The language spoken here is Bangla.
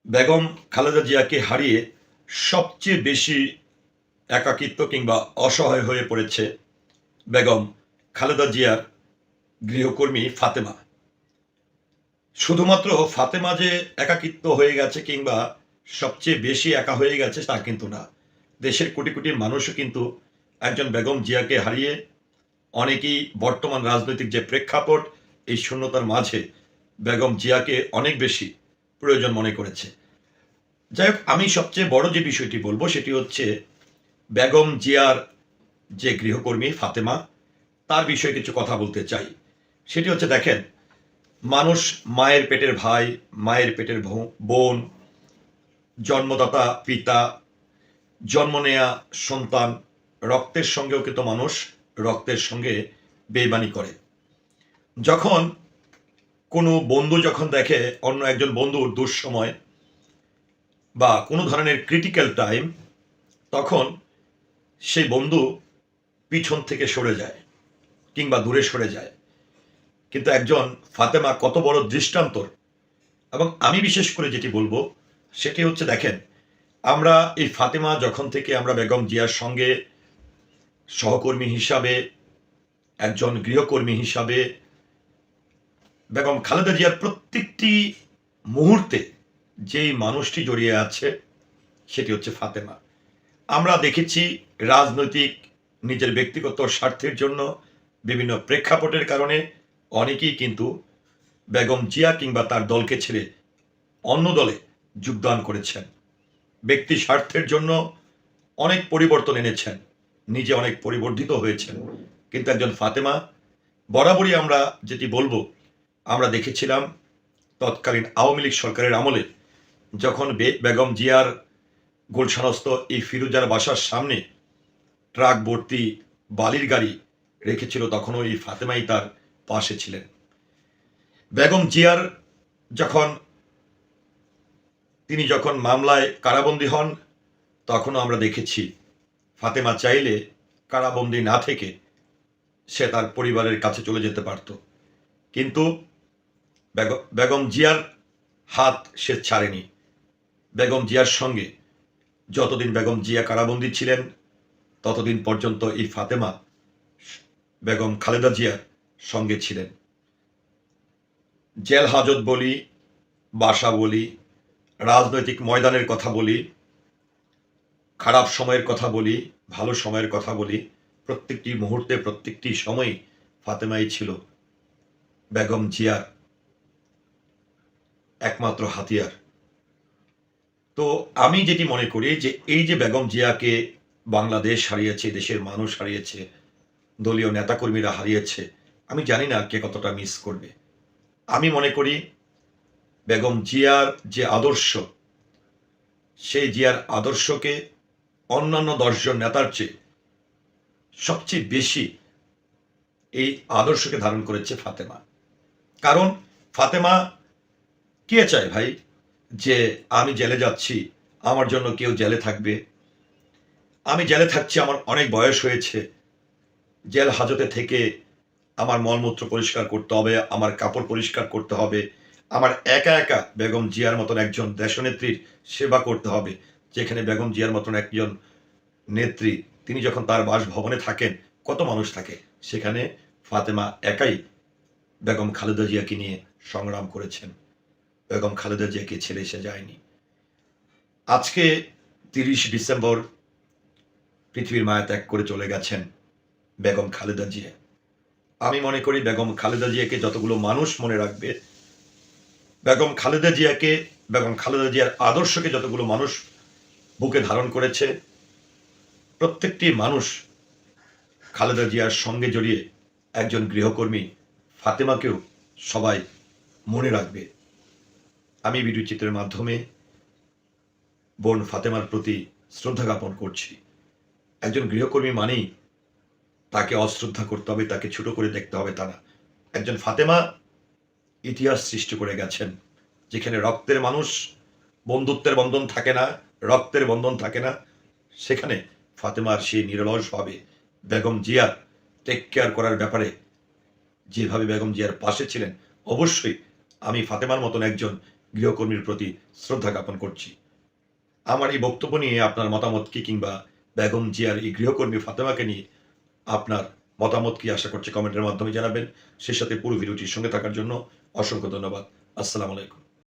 বেগম খালেদা জিয়াকে হারিয়ে সবচেয়ে বেশি একাকিত্ব কিংবা অসহায় হয়ে পড়েছে বেগম খালেদা জিয়ার গৃহকর্মী ফাতেমা। শুধুমাত্র ফাতেমা যে একাকিত্ব হয়ে গেছে কিংবা সবচেয়ে বেশি একা হয়ে গেছে তা কিন্তু না। দেশের কোটি কোটি মানুষও কিন্তু একজন বেগম জিয়াকে হারিয়ে অনেকেই বর্তমান রাজনৈতিক যে প্রেক্ষাপট, এই শূন্যতার মাঝে বেগম জিয়াকে অনেক বেশি প্রয়োজন মনে করেছে। যাই হোক, আমি সবচেয়ে বড় যে বিষয়টি বলবো সেটি হচ্ছে বেগম জিয়ার যে গৃহকর্মী ফাতেমা, তার বিষয়ে কিছু কথা বলতে চাই। সেটি হচ্ছে, দেখেন, মানুষ মায়ের পেটের ভাই, মায়ের পেটের বোন, জন্মদাতা পিতা, জন্ম নেয়া সন্তান, রক্তের সঙ্গেও কিন্তু মানুষ রক্তের সঙ্গে বেইমানি করে। যখন কোনো বন্ধু যখন দেখে অন্য একজন বন্ধুর দুঃসময় বা কোনো ধরনের ক্রিটিক্যাল টাইম, তখন সেই বন্ধু পিছন থেকে সরে যায় কিংবা দূরে সরে যায়। কিন্তু একজন ফাতেমা কত বড় দৃষ্টান্তর। এবং আমি বিশেষ করে যেটি বলবো সেটি হচ্ছে, দেখেন, আমরা এই ফাতেমা যখন থেকে আমরা বেগম জিয়ার সঙ্গে সহকর্মী হিসাবে, একজন গৃহকর্মী হিসাবে, বেগম খালেদা জিয়ার প্রত্যেকটি মুহূর্তে যেই মানুষটি জড়িয়ে আছে সেটি হচ্ছে ফাতেমা। আমরা দেখেছি রাজনৈতিক নিজের ব্যক্তিগত স্বার্থের জন্য বিভিন্ন প্রেক্ষাপটের কারণে অনেকেই কিন্তু বেগম জিয়া কিংবা তার দলকে ছেড়ে অন্য দলে যোগদান করেছেন। ব্যক্তি স্বার্থের জন্য অনেক পরিবর্তন এনেছেন, নিজে অনেক পরিবর্ধিত হয়েছেন। কিন্তু একজন ফাতেমা বরাবরই, আমরা যেটি বলবো, আমরা দেখেছিলাম তৎকালীন আওয়ামী লীগ সরকারের আমলে যখন বেগম জিয়ার গুলশানস্থ এই ফিরোজার বাসার সামনে ট্রাক ভর্তি বালির গাড়ি রেখেছিল, তখনও এই ফাতেমাই তার পাশে ছিলেন। বেগম জিয়ার যখন তিনি যখন মামলায় কারাবন্দী হন, তখনও আমরা দেখেছি ফাতেমা চাইলে কারাবন্দী না থেকে সে তার পরিবারের কাছে চলে যেতে পারত, কিন্তু বেগম জিয়ার হাত সে ছাড়েনি। বেগম জিয়ার সঙ্গে যতদিন বেগম জিয়া কারাবন্দী ছিলেন ততদিন পর্যন্ত এই ফাতেমা বেগম খালেদা জিয়ার সঙ্গে ছিলেন। জেল হাজত বলি, বাসা বলি, রাজনৈতিক ময়দানের কথা বলি, খারাপ সময়ের কথা বলি, ভালো সময়ের কথা বলি, প্রত্যেকটি মুহূর্তে প্রত্যেকটি সময়ই ফাতেমাই ছিল বেগম জিয়ার একমাত্র হাতিয়ার। তো আমি যেটি মনে করি যে এই যে বেগম জিয়াকে বাংলাদেশ হারিয়েছে, দেশের মানুষ হারিয়েছে, দলীয় নেতাকর্মীরা হারিয়েছে, আমি জানি না কে কতটা মিস করবে। আমি মনে করি বেগম জিয়ার যে আদর্শ, সেই জিয়ার আদর্শকে অন্যান্য 10 জন নেতার চেয়ে সবচেয়ে বেশি এই আদর্শকে ধারণ করেছে ফাতেমা। কারণ ফাতেমা কে চায় ভাই যে আমি জেলে যাচ্ছি, আমার জন্য কেউ জেলে থাকবে, আমি জেলে থাকছি, আমার অনেক বয়স হয়েছে, জেল হাজতে থেকে আমার মলমূত্র পরিষ্কার করতে হবে, আমার কাপড় পরিষ্কার করতে হবে, আমার একা একা বেগম জিয়ার মতন একজন দেশনেত্রীর সেবা করতে হবে। যেখানে বেগম জিয়ার মতন একজন নেত্রী, তিনি যখন তার বাসভবনে থাকেন, কত মানুষ থাকে, সেখানে ফাতেমা একাই বেগম খালেদা জিয়াকে নিয়ে সংগ্রাম করেছেন। বেগম খালেদা জিয়াকে ছেড়ে এসে যায়নি। আজকে 30 ডিসেম্বর পৃথিবীর মায়া ত্যাগ করে চলে গেছেন বেগম খালেদা জিয়া। আমি মনে করি বেগম খালেদা জিয়াকে যতগুলো মানুষ মনে রাখবে, বেগম খালেদা জিয়াকে, বেগম খালেদা জিয়ার আদর্শকে যতগুলো মানুষ বুকে ধারণ করেছে, প্রত্যেকটি মানুষ খালেদা জিয়ার সঙ্গে জড়িয়ে একজন গৃহকর্মী ফাতেমাকেও সবাই মনে রাখবে। আমি ভিডিও চিত্রের মাধ্যমে বোন ফাতেমার প্রতি শ্রদ্ধা জ্ঞাপন করছি। একজন গৃহকর্মী মানেই তাকে অশ্রদ্ধা করতে হবে, তাকে ছোট করে দেখতে হবে, তা না। একজন ফাতেমা ইতিহাস সৃষ্টি করে গেছেন, যেখানে রক্তের মানুষ, বন্ধুত্বের বন্ধন থাকে না, রক্তের বন্ধন থাকে না, সেখানে ফাতেমার সেই নিরলসভাবে বেগম জিয়ার টেক কেয়ার করার ব্যাপারে যেভাবে বেগম জিয়ার পাশে ছিলেন, অবশ্যই আমি ফাতেমার মতন একজন গৃহকর্মীর প্রতি শ্রদ্ধা জ্ঞাপন করছি। আমার এই বক্তব্য নিয়ে আপনার মতামত কি, কিংবা বেগম জিয়ার এই গৃহকর্মী ফাতেমাকে নিয়ে আপনার মতামত কি, আশা করছি কমেন্টের মাধ্যমে জানাবেন। সেই সাথে পুরো ভিডিওটির সঙ্গে থাকার জন্য অসংখ্য ধন্যবাদ। আসসালামু আলাইকুম।